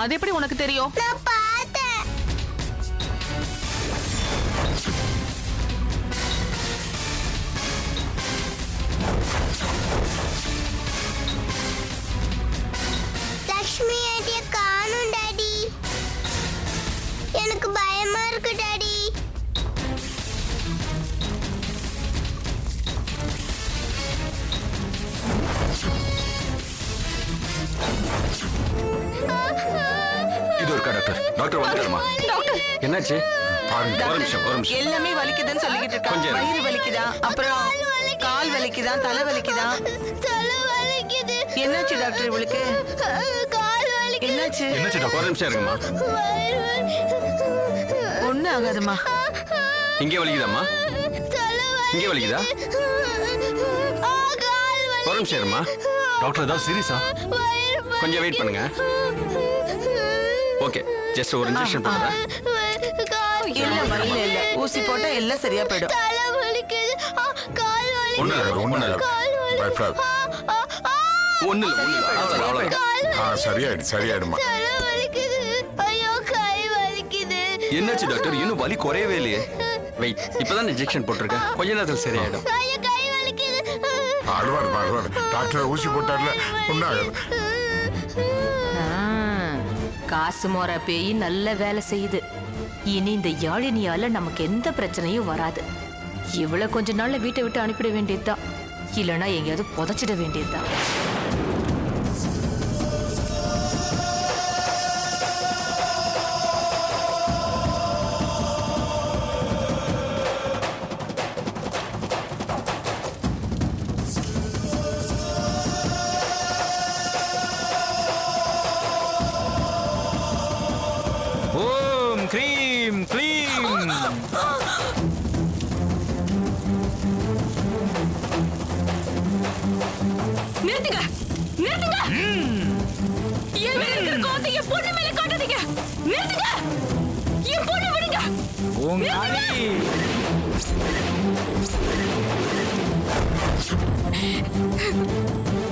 அது எப்படி உனக்கு தெரியும்? நான் பார்த்தேன். லக்ஷ்மி ஆண்டிய காணோம் டாடி. எனக்கு பயமா இருக்கு டாடி. இது ஒரு டாக்டர். டாக்டர் வந்துடுமா? டாக்டர் என்னாச்சு? ஒரு நிமிஷம். எல்லாமே வலிக்குதுன்னு சொல்லிக்கிட்டு இருக்காங்க. வயிறு வலிக்குதா, அப்புறம் கால் வலிக்குதா, தலை வலிக்குதா? தலை வலிக்குது. என்னாச்சு டாக்டர் இவளுக்கு? கால் வலிக்குது. என்னாச்சு? என்னாச்சு டாக்டர்? ஒரு நிமிஷம் இருங்கம்மா. வயிறு ஒண்ணு ஆகாதுமா. இங்கே வலிக்குதாம்மா? தலை இங்கே வலிக்குதா? கால் வலி. ஒரு நிமிஷம் இருமா. டாக்டர் ஏதாவது சீரியஸா? கொஞ்சம் வெயிட் பண்ணுங்க. ஓகே, ஜஸ்ட் ஒரு இன்ஜெக்ஷன் போடுறேன். இல்ல ஊசி போட்டா எல்லாம் சரியா போயிடும். தலை வலிக்குது. கால் வலி. ஒண்ணு இல்ல. சரியாயிடுமா? தலை வலிக்குது. ஐயோ கை வலிக்குது. என்னாச்சு டாக்டர்? இன்னும் வலி குறையவே இல்லையே. வெயிட், இப்பதான் இன்ஜெக்ஷன் போட்டிருக்கேன். கொஞ்ச நேரத்தில் சரியாயிடும். ஐயோ கை வலிக்குது. அழுவாரு. டாக்டர் ஊசி போட்டார்ல, ஒன்னும் காசு மோர பேய் நல்ல வேலை செய்யுது. இனி இந்த யாழினியால நமக்கு எந்த பிரச்சனையும் வராது. இவ்வளவு கொஞ்ச நாள்ல வீட்டை விட்டு அனுப்பிட வேண்டியதுதான். இல்லைன்னா எங்கேயாவது புதைச்சிட வேண்டியதுதான். ஓம் க்ரீம் க்ளீம். நிறுத்துங்க. என் மேல இருக்கிற கோவத்தை என் பொண்ணு மேல காட்டாதீங்க. நிறுத்துங்க. என் பொண்ணு விடுங்க. ஓம் காளி.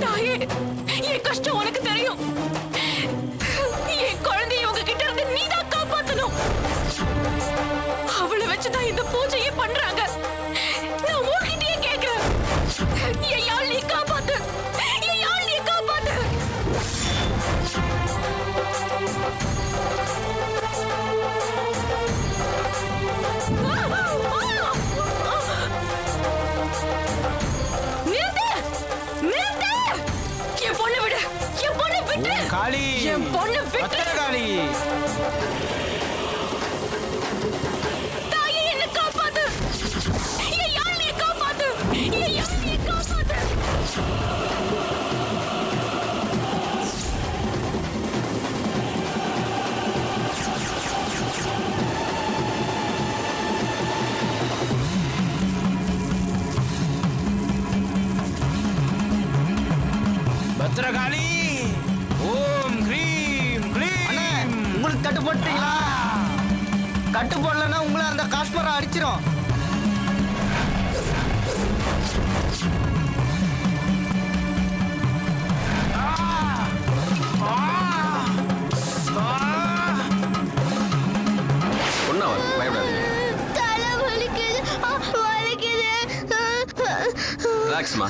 தாயே, என் கஷ்டம் உனக்கு தெரியும். என் குழந்தைய உங்க கிட்ட இருந்து நீதான் காப்பாத்தணும். அவளை வச்சுதான் இந்த பூஜையை பண்றாங்க. நான் உன்கிட்டயே கேட்கிறேன். என் யாழ் நீ காப்பாத்து. என் யாழ் நீ காப்பாத்து. நிறுத்து. என் பொண்ணு விடு. என் பொண்ணு விட்டு. ஓம் காளி. என் பொண்ணு விட்டு. பத்திர காளி. தாயே, என்னை காப்பாத்து. என் யாழ்னியை காப்பாத்து. என் யாழ்னியை காப்பாத்து. பத்திரகாளி. ஓம் க்ரீம் க்ளீம். உங்களுக்கு கட்டு போட்டீங்களா? கட்டு போடலன்னா உங்களை அந்த காஸ்மரா அடிச்சிரும். ஒன்னும் பயப்படாதீங்க. தலை வலிக்குது. வலிக்குது. ரிலாக்ஸ்மா.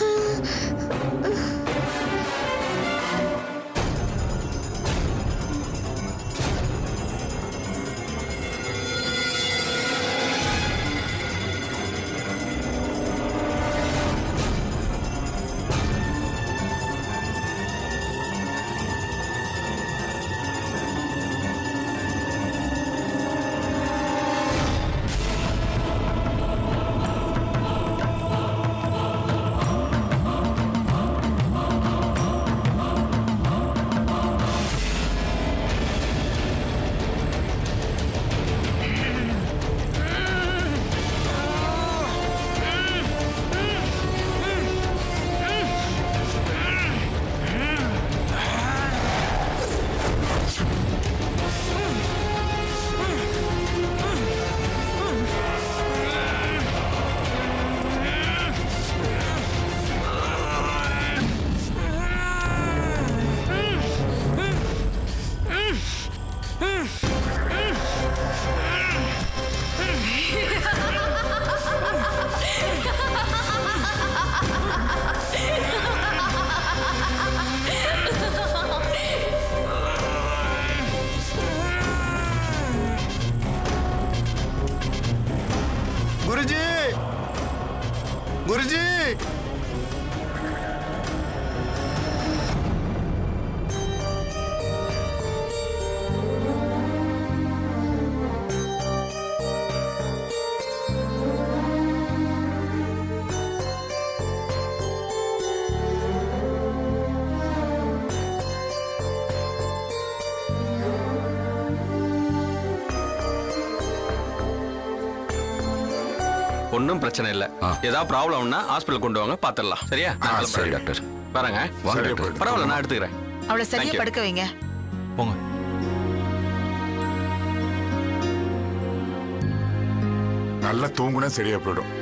ஒன்றும் பிரச்சனை இல்லை. ஏதாவது ப்ராப்ளம்னா ஹாஸ்பிட்டல் கொண்டு வாங்க, பார்த்துடலாம். சரியா? நான் கிளம்புறேன். சரி டாக்டர் வரேங்க. சரியா போயிடு. பரவாயில்ல, நான் எடுத்துக்கிறேன். அவளை சரியா Thank you. படுக்க வைங்க. போங்க. நல்லா தூங்குனா சரியா போயிடும்.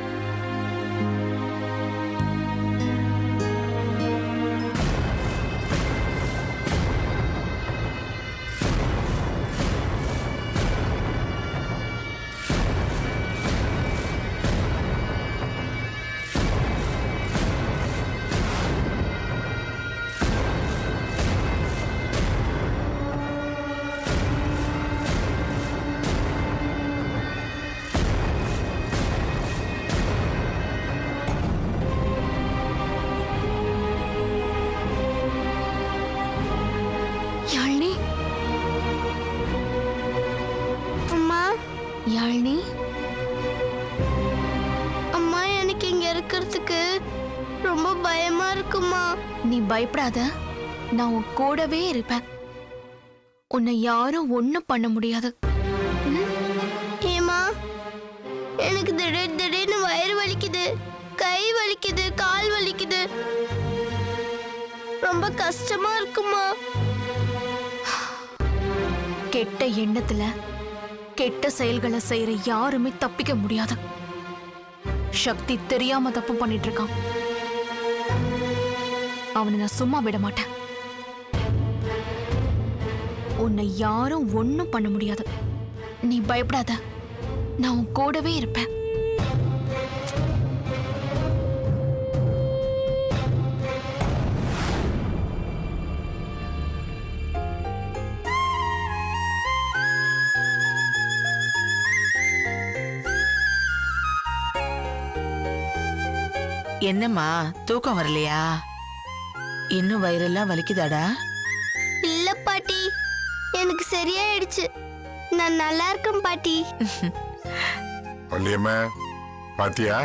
யாழினி அம்மா, யாழினி அம்மா, எனக்கு இங்க இருக்கிறதுக்கு ரொம்ப பயமா இருக்குமா. நீ பயப்படாத, நான் உன் கூடவே இருப்பேன். உன்னை யாரும் ஒண்ணும் பண்ண முடியாது. ஏமா, எனக்கு திடீர்னு வயிறு வலிக்குது, கை வலிக்குது, கால் வலிக்குது, ரொம்ப கஷ்டமா இருக்குமா. கெட்ட எண்ணத்துல கெட்ட செயல்களை செய்யற யாருமே தப்பிக்க முடியாது. சக்தி தெரியாம தப்பு பண்ணிட்டு இருக்கான். அவனை நான் சும்மா விட மாட்டேன். உன்னை யாரும் ஒண்ணும் பண்ண முடியாது. நீ பயப்படாத, நான் உன் கூடவே இருப்பேன். என்னம்மா தூக்கம் வரலையா? இன்னும் வயிறெல்லாம் வலிக்குதாடா? இல்ல பாட்டி, எனக்கு சரியாயிடுச்சு. நான் நல்லா இருக்கேன் பாட்டி. வள்ளியம்மா, பாத்தியா?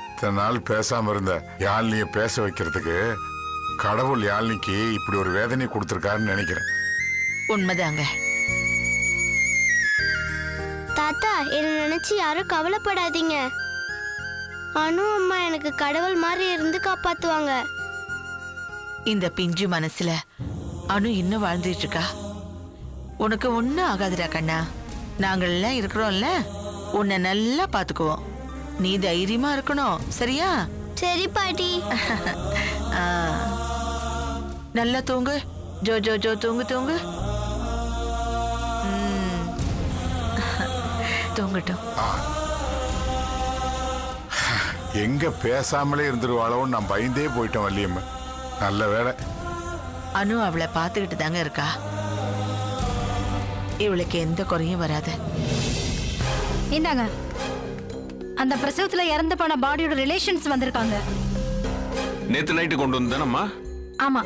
இத்தனை நாள் பேசாம இருந்த யாழ்னிய பேச வைக்கிறதுக்கு கடவுள் யாழ்னிக்கு இப்படி ஒரு வேதனை கொடுத்துருக்காருன்னு நினைக்கிறேன். உண்மைதாங்க. தாத்தா, என்ன நினைச்சு யாரும் கவலைப்படாதீங்க. அனு அம்மா எனக்கு கடவுள் மாதிரி இருந்து காப்பாத்துவாங்க. இந்த பிஞ்சு மனசுல அனு இன்னும் வாழ்ந்துட்டு இருக்கா. உனக்கு ஒண்ணும் ஆகாதுடா கண்ணா. நாங்கள்லாம் இருக்கிறோம்ல, உன்னை நல்லா பாத்துக்குவோம். நீ தைரியமா இருக்கணும், சரியா? சரி பாட்டி. ஆ. நல்லா தூங்கு. ஜோ ஜோ ஜோ தூங்கு தூங்கு. தூங்கட்டும். எங்க பேசாமலே இருந்துருவாளோன்னு நான் பயந்தே போயிட்டேன் வள்ளியம்மா. நல்ல வேலை. அனு அவளை பார்த்துக்கிட்டு தாங்க இருக்கா. இவளுக்கு எந்த குறையும் வராது. இந்தாங்க, அந்த பிரசவத்துல இறந்து போன பாடியோட ரிலேஷன்ஸ் வந்திருக்காங்க. நேத்து நைட்டு கொண்டு வந்தேனம்மா. ஆமா,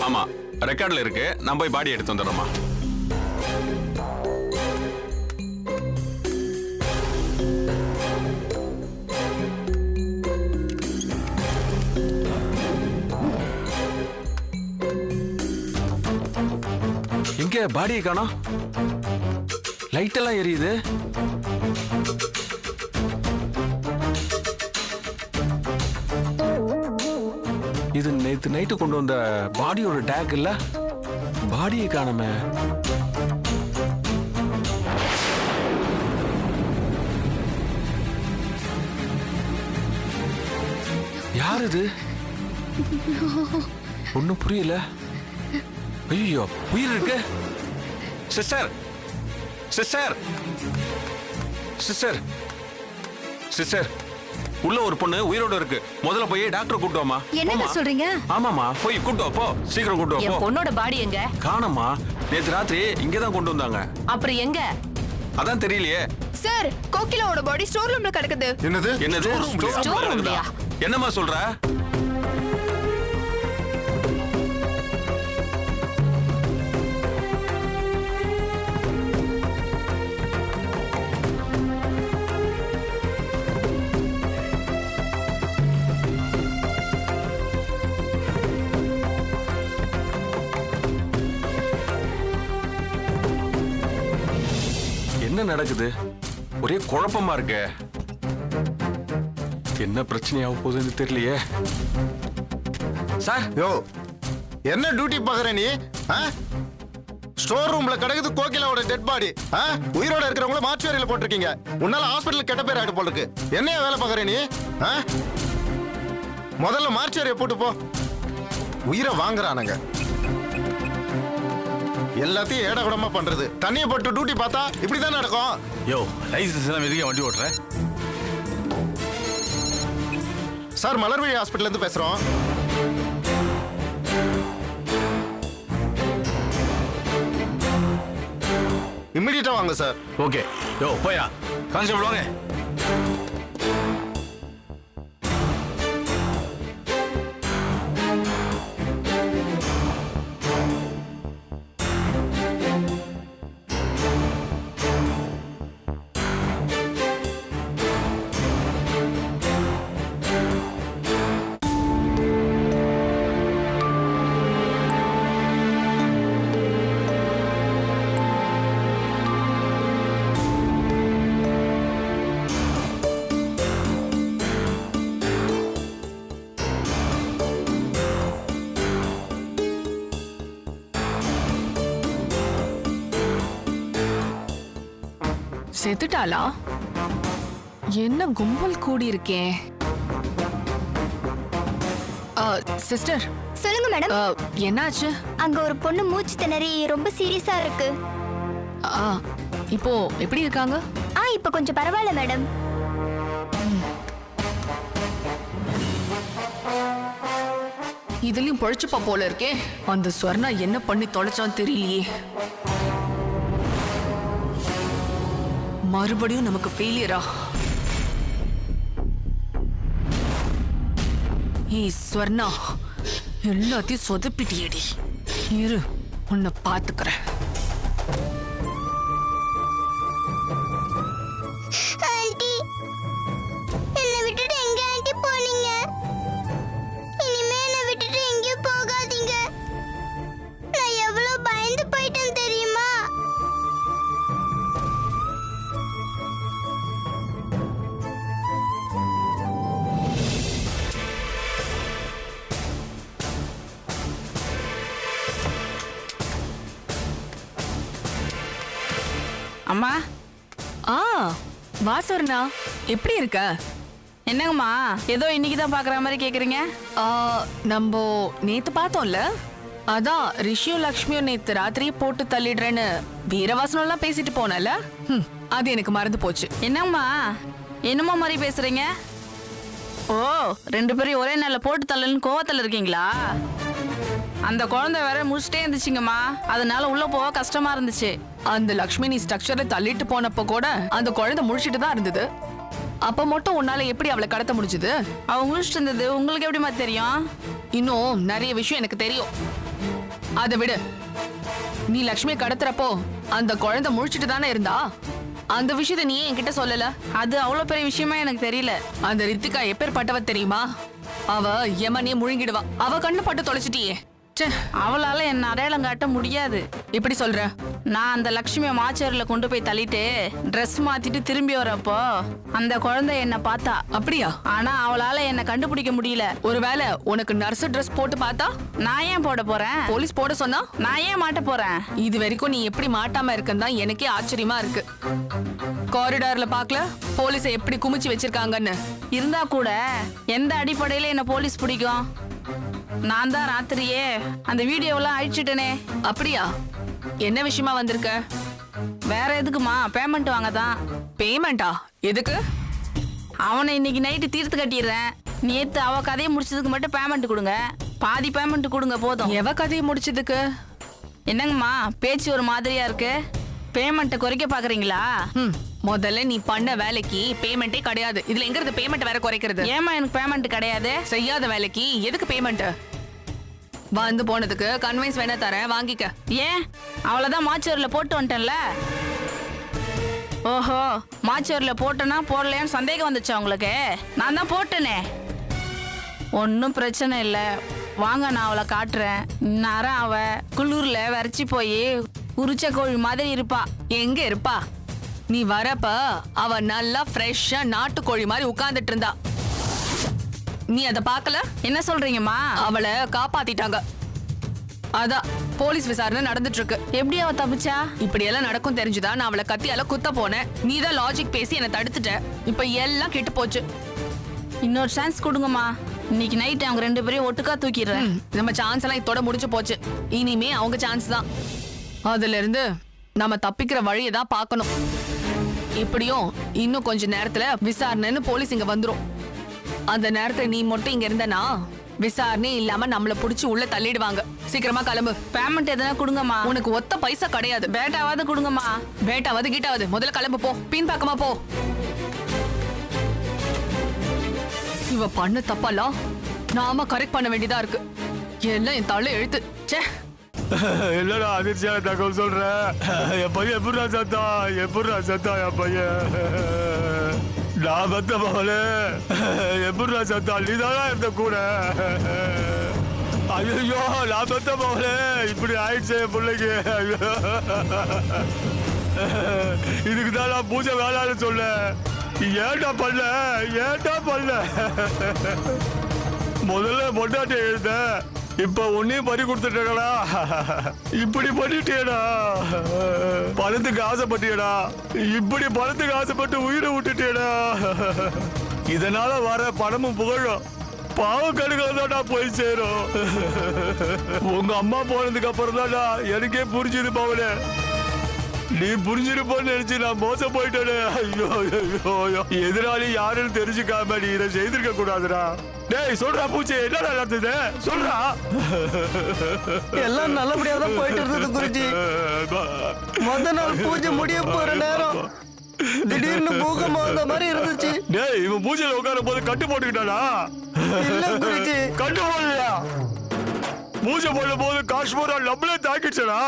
ஆமா, ரெக்கார்ட்ல இருக்கு. நான் போய் பாடி எடுத்து வந்துடுறேம்மா. எங்க பாடியை காணோம்? லைட் எல்லாம் எரியுது. இது நேத்து நைட்டு கொண்டு வந்த பாடியோட டேக் இல்ல? பாடியை காணோமே. யார் இது? ஒன்னும் புரியல. ஐயோ, உயிர் இருக்கு. சிஸ்டர், சிஸ்டர், சிஸ்டர், சிஸ்டர், உள்ள ஒரு பொண்ணு உயிரோட இருக்கு. முதல்ல போய் டாக்டர் கூட்டு வாமா. என்னங்க சொல்றீங்க? ஆமாமா, போய் கூட்டு வா, போ. சீக்கிரம் கூட்டு வா, என் போ. பொண்ணோட பாடி எங்க? காணோமா. நேத்து ராத்திரி இங்கதான் கொண்டு வந்தாங்க. அப்புறம் எங்க? அதான் தெரியலையே. சார், கோகிலாவோட பாடி ஸ்டோர் ரூம்ல கிடக்குது. என்னது? என்னது? ஸ்டோர் ரூம்லயா? என்னம்மா சொல்ற? என்ன என்ன நடக்குது? ஒரே குழப்பமா இருக்கே. என்ன பிரச்சனையாக போகுதுன்னு தெரியலையே. சார், யோ என்ன டியூட்டி பாக்குற நீ? ஸ்டோர் ரூம்ல கிடக்குது கோகிலாவோட டெட் பாடி. உயிரோட இருக்கிறவங்கள மார்ச்சுவரியில போட்டிருக்கீங்க. உன்னால ஹாஸ்பிட்டல் கெட்ட பேர் ஆயிட்டு போல இருக்கு. என்னைய வேலை பாக்குற நீ? முதல்ல மார்ச்சுவரியை போட்டு போ. உயிரை வாங்குறானுங்க. எல்லாத்தையும் ஏடகுடமா பண்றது. தண்ணியை போட்டு டியூட்டி பார்த்தா இப்படிதான் நடக்கும். யோ லைசன்ஸ் எல்லாம் எதுக்கு வண்டி ஓட்டுற? சார், மலர்விழி ஹாஸ்பிட்டல் இருந்து பேசுறோம். இம்மிடியட்டா வாங்க சார். ஓகே. யோ போயா கான்ஸ்டபிள் வாங்க. செத்துட்டாளா? என்ன கும்பல் கூடி இருக்கேன். சிஸ்டர் சொல்லுங்க மேடம். என்னாச்சு? அங்க ஒரு பொண்ணு மூச்சு திணறி ரொம்ப சீரியஸா இருக்கு. இப்போ எப்படி இருக்காங்க? இப்ப கொஞ்சம் பரவாயில்ல மேடம். இதுலயும் பொழைச்சுப்பா போல இருக்கே. அந்த ஸ்வர்ணா என்ன பண்ணி தொலைச்சான்னு தெரியலையே. மறுபடியும் நமக்கு ஃபெயிலியரா? ஸ்வர்ணா, எல்லாத்தையும் சொதப்பிட்டியடி. இரு, உன்னை பாத்துக்கிறேன். ஆண்டி, என்னை விட்டுட்டு எங்க ஆண்டி போனீங்க? இனிமே என்னை விட்டுட்டு எங்கேயும் போகாதீங்க. நான் எவ்வளவு பயந்து போயிட்டேன் தெரியுமா? அம்மா. வாசர்னா எப்படி இருக்க? என்னங்கம்மா ஏதோ இன்னைக்கு தான் பாக்குற மாதிரி கேக்குறீங்க? நம்ம நேத்து பார்த்தோம்ல, அதான் ரிஷியும் லக்ஷ்மியும் நேத்து ராத்திரியே போட்டு தள்ளிடுறேன்னு வீரவாசனம் எல்லாம் பேசிட்டு போனல. அது எனக்கு மறந்து போச்சு. என்னங்கம்மா என்னம்மா மாதிரி பேசுறீங்க? ஓ, 2 பேரும் ஒரே நாள்ல போட்டு தள்ளன்னு கோவத்துல இருக்கீங்களா? அந்த குழந்தை வேற முடிச்சுட்டே இருந்துச்சுங்கம்மா, அதனால உள்ள போக கஷ்டமா இருந்துச்சு. அந்த லக்ஷ்மி நீ ஸ்ட்ரக்சர்ல தள்ளிட்டு போனப்ப கூட அந்த குழந்தை முடிச்சிட்டு தான் இருந்தது. அப்ப மட்டும் உன்னால எப்படி அவளை கடத்த முடிஞ்சது? அவ முடிச்சுட்டு இருந்தது உங்களுக்கு எப்படிமா தெரியும்? இன்னும் நிறைய விஷயம் எனக்கு தெரியும். அதை விடு. நீ லக்ஷ்மியை கடத்துறப்போ அந்த குழந்தை முழிச்சிட்டு தானே இருந்தா. அந்த விஷயத்த நீ என்கிட்ட சொல்லல. அது அவ்வளவு பெரிய விஷயமா எனக்கு தெரியல. அந்த ரித்திகா எப்பேற்பட்டவ தெரியுமா? அவ யமனே முழுங்கிடுவா. அவ கண்ணு பட்டு தொலைச்சிட்டியே. அவளால என்ன அடையாளம் காட்ட முடியாது. எப்படி சொல்ற? நான் அந்த லக்ஷ்மியை மாச்சேரியில கொண்டு போய் தள்ளிட்டு ட்ரெஸ் மாத்திட்டு திரும்பி வரப்போ அந்த குழந்தை என்ன பார்த்தா. அப்படியா? ஆனா அவளால என்ன கண்டுபிடிக்க முடியல. ஒருவேளை உனக்கு நர்ஸ் ட்ரெஸ் போட்டு பார்த்தா? நான் ஏன் போட போறேன்? போலீஸ் போட சொன்னா நான் ஏன் மாட்ட போறேன்? இது வரைக்கும் நீ எப்படி மாட்டாம இருக்குன்னு தான் எனக்கே ஆச்சரியமா இருக்கு. காரிடார்ல பாக்கல போலீஸை எப்படி குமிச்சு வச்சிருக்காங்கன்னு. இருந்தா கூட எந்த அடிப்படையில என்ன போலீஸ் பிடிக்கும்? நான் தான் ராத்திரியே அந்த வீடியோவெல்லாம் அழிச்சிட்டேனே. அப்படியா? என்ன விஷயமா வந்திருக்க? வேற எதுக்குமா? பேமெண்ட் வாங்க தான். பேமெண்டா? எதுக்கு? அவனை இன்னைக்கு நைட்டு தீர்த்து கட்டிடுறேன். நேத்து அவ கதையை முடிச்சதுக்கு மட்டும் பேமெண்ட் கொடுங்க. பாதி பேமெண்ட் கொடுங்க போதும். எவ கதையை முடிச்சதுக்கு? என்னங்கம்மா பேச்சு ஒரு மாதிரியா இருக்கு? பேமெண்ட்டை குறைக்க பாக்குறீங்களா? முதல்ல நீ பண்ண வேலைக்கு பேமெண்டே கிடையாது. இதுல எங்க இருந்து பேமெண்ட் வேற குறைக்கிறது? ஏமா எனக்கு பேமெண்ட் கிடையாது? செய்யாத வேலைக்கு எதுக்கு பேமெண்ட்? வந்து போனதுக்கு கன்வென்ஸ் வேணா தரேன், வாங்கிக்க. ஏன்? அவ்வளவுதான் மாச்சூர்ல போட்டு வந்துட்டேன்ல. ஓஹோ, மாச்சூர்ல போட்டேன்னா போடலையான்னு சந்தேகம் வந்துச்சா உங்களுக்கு? நான் தான் போட்டேனே. ஒன்றும் பிரச்சனை இல்லை, வாங்க நான் அவளை காட்டுறேன். நேரம் அவ குளூர்ல வரைச்சி போய் உரிச்ச கோழி மாதிரி இருப்பா. எங்க இருப்பா? நீ வரப்ப அவ நல்லா ஃப்ரெஷ்ஷா நாட்டுக்கோழி மாதிரி உட்கார்ந்துட்டு இருந்தா. நீ அத பார்க்கல? என்ன சொல்றீங்கம்மா? அவளை காப்பாத்திட்டாங்க. அதான் போலீஸ் விசாரணை நடந்துட்டு இருக்கு. எப்படி அவ தப்பிச்சா? இப்படி எல்லாம் நடக்கும் தெரிஞ்சுதா நான் அவளை கத்தியால குத்த போனேன். நீ தான் லாஜிக் பேசி என்ன தடுத்துட்ட. இப்ப எல்லாம் கெட்டு போச்சு. இன்னொரு சான்ஸ் கொடுங்கம்மா. இன்னைக்கு நைட் அவங்க 2 பேரையும் ஒட்டுக்கா தூக்கிடுறேன். நம்ம சான்ஸ் எல்லாம் இதோட முடிஞ்சு போச்சு. இனிமே அவங்க சான்ஸ் தான். அதுல இருந்து நம்ம தப்பிக்கிற வழியை தான் பார்க்கணும். இப்படியும் இன்னும் கொஞ்ச நேரத்துல விசாரணைன்னு போலீஸ் இங்க வந்துரும். அந்த நேரத்துல நீ மட்டும் இங்க இருந்தனா விசாரணை இல்லாம நம்மள புடிச்சு உள்ள தள்ளிடுவாங்க. சீக்கிரமா கிளம்பு. பேமெண்ட் எதனா கொடுங்கம்மா. உனக்கு ஒத்த பைசா கிடையாது. பேட்டாவது கொடுங்கம்மா. பேட்டாவது கீட்டாவது முதல்ல கிளம்பு போ. பின் பக்கமா போ. இவ பண்ண தப்பெல்லாம் நாம கரெக்ட் பண்ண வேண்டியதா இருக்கு. எல்லாம் என் தலை எழுத்து. ச்சே. என்னடா அதிர்ச்சியான தகவல் சொல்ற? என் பையன் எப்படா சத்தா? என் பையன் நான் பத்த போகலே. எப்படா சத்தா? நீதானா இருந்த கூட? ஐயோ நான் பத்த போகலே. இப்படி ஆயிடுச்சு என் பிள்ளைக்கு. இதுக்கு தான் நான் பூஜை வேளான்னு சொல்ல. ஏன்டா பண்ண? முதல்ல பொண்டாட்டி எழுத, இப்ப உன்னையும் பறி கொடுத்துட்டா. இப்படி பண்ணிட்டேடா. பணத்துக்கு ஆசைப்பட்டியடா. இப்படி பணத்துக்கு ஆசைப்பட்டு உயிரை விட்டுட்டேடா. இதனால வர பணமும் புகழும் பாவ கடுகளை தான் போய் சேரும். உங்க அம்மா போனதுக்கு அப்புறம் தான்டா எனக்கே புரிஞ்சுது பவனே. நீ புரிஞ்சிருப்போன்னு நினைச்சு நான் மோசம் போயிட்டேனே. ஐயோ எதிராளி யாருன்னு தெரிஞ்சுக்காம நீ இதை செய்திருக்க கூடாதுடா. டேய் சொல்றா பூச்சி, என்னடா நடந்தது சொல்றா. எல்லாம் நல்லபடியா தான் போயிட்டு இருந்தது குருஜி. முத நாள் பூஜை முடிய போற நேரம் திடீர்னு பூகம்பம் வந்த மாதிரி இருந்துச்சு. டேய் இவன் பூஜையில உட்கார போது கட்டு போட்டுக்கிட்டானா? இல்ல குருஜி, கட்டு போடலையா? பூஜை போட போது காஷ்மீரா நம்மளே தாக்கிடுச்சடா.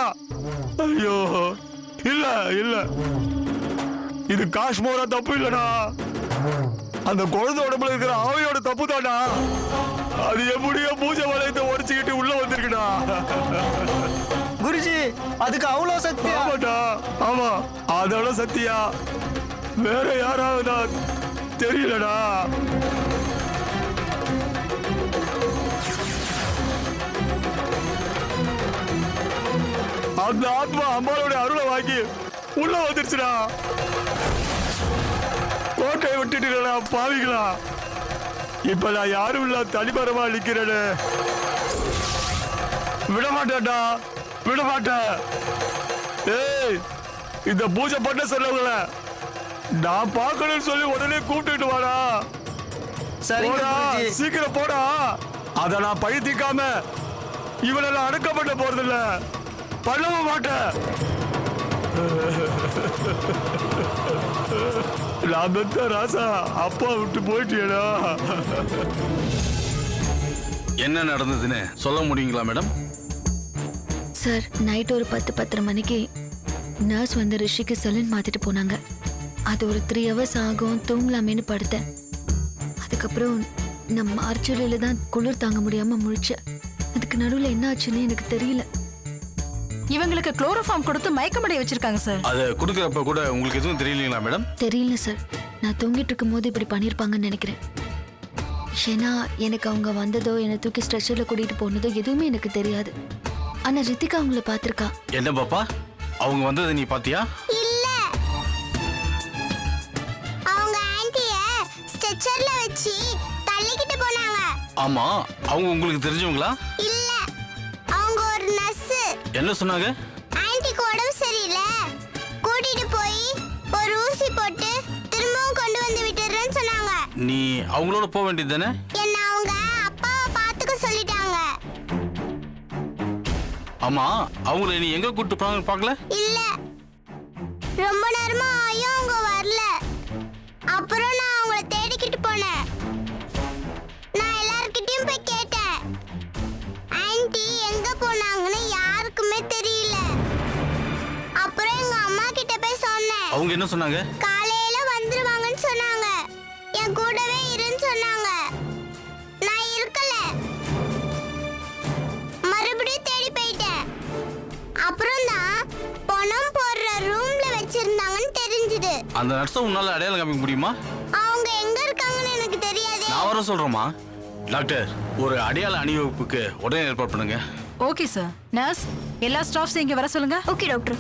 ஐயோ இல்ல இது காஷ்மீரா தப்பு இல்லடா. அந்த குழந்தை உடம்புல இருக்கிற ஆவியோட தப்பு தானா. அது எப்படியோ பூஜை வளையத்தை உடைச்சுக்கிட்டு உள்ள வந்திருக்குடா. குருஜி அதுக்கு அவ்வளவு சக்தி? ஆமாடா, ஆமா அதோட சக்தியா வேற யாராவது தெரியலடா. அந்த ஆத்மா அம்மாவோட அருளை வாங்கி உள்ள வந்துருச்சுடா. கோட்டையை விட்டுட்டுடா பாவிங்களா. இப்ப நான் யாரும் இல்ல தனிமரமா நிக்கிறேன்னு. விடமாட்டேன்டா, விடமாட்டேன். ஏய் இந்த பூஜை பண்ண சொல்லவங்கள நான் பார்க்கணும்னு சொல்லி உடனே கூப்பிட்டுட்டு வாடா. சரிடா, சீக்கிரம் போடா. அத நான் பழி தீக்காம இவனை நான் அடக்கப்பட்ட போறதில்ல, பண்ணவும் மாட்டேன். நான் பெத்த ராசா அப்பா விட்டு போயிட்டியடா. என்ன நடந்ததுன்னு சொல்ல முடியுங்களா மேடம்? சார், நைட் ஒரு 10-10:30 மணிக்கு நர்ஸ் வந்து ரிஷிக்கு சலூன் மாத்திட்டு போனாங்க. அது ஒரு 3 hours ஆகும் தூங்கலாமேன்னு படுத்தேன். அதுக்கப்புறம் நான் மார்ச்சரியில தான் குளிர் தாங்க முடியாம முழிச்சேன். அதுக்கு நடுவில் என்ன ஆச்சுன்னு எனக்கு தெரியல. இவங்களுக்கு குளோரோஃபார்ம் கொடுத்து மயக்கமடைய வச்சிருக்காங்க சார். அதை கொடுக்கறப்ப கூட உங்களுக்கு எதுவும் தெரியலீங்களா மேடம்? தெரியல சார். நான் தூங்கிட்டு இருக்கும் போது இப்படி பண்ணியிருப்பாங்கன்னு நினைக்கிறேன். ஏன்னா எனக்கு அவங்க வந்ததோ என்னை தூக்கி ஸ்ட்ரெச்சர்ல கூட்டிட்டு போனதோ எதுவுமே எனக்கு தெரியாது. ஆனா ரித்திகா அவங்கள பாத்திருக்கா. என்ன பாப்பா, அவங்க வந்ததை நீ பாத்தியா? இல்ல, அவங்க ஆன்ட்டிய ஸ்ட்ரெச்சர்ல வச்சு தள்ளிக்கிட்டு போனாங்க. ஆமா, அவங்க உங்களுக்கு தெரிஞ்சவங்களா? இல்ல, அவங்க ஒரு நர்ஸ். என்ன சொன்னாங்க? ஆன்ட்டிக்கு உடம்பு சரியில்லை, கூட்டிட்டு போய் ஒரு ஊசி போட்டு திரும்பவும் கொண்டு வந்து விட்டுறேன்னு சொன்னாங்க. நீ அவங்களோட போக வேண்டியது தானே? என்ன அவங்க அப்பாவை பாத்துக்க சொல்லிட்டாங்க. ஆமா, அவங்கள நீ எங்க கூட்டு போனாங்க பார்க்கல? இல்ல, ரொம்ப நேரமா ஆயும் அவங்க வரல. அப்புறம் நான் அவங்கள தேடிக்கிட்டு போனேன். நான் எல்லார்கிட்டயும் போய் கேட்டேன். ஆன்ட்டி எங்க போனாங்கன்னு யாருக்குமே தெரியல. அப்புறம் எங்க அம்மா கிட்ட போய் சொன்னேன். அவங்க என்ன சொன்னாங்க? காலையில வந்துருவாங்கன்னு சொன்னாங்க. என் கூடவே இருன்னு சொன்னாங்க. நான் இருக்கல, மறுபடியும் தேடி போயிட்டேன். அப்புறம் தான் பணம் போடுற ரூம்ல வச்சிருந்தாங்கன்னு தெரிஞ்சது. அந்த நர்ஸை உன்னால அடையாளம் காமிக்க முடியுமா? அவங்க எங்க இருக்காங்கன்னு எனக்கு தெரியாதே. நான் வர சொல்றேம்மா. டாக்டர், ஒரு அடையாள அணிவகுப்புக்கு உடனே ஏற்பாடு பண்ணுங்க. Okay sir. நர்ஸ், எல்லா ஸ்டாஃப்ஸையும் இங்க வர சொல்லுங்க. Okay doctor.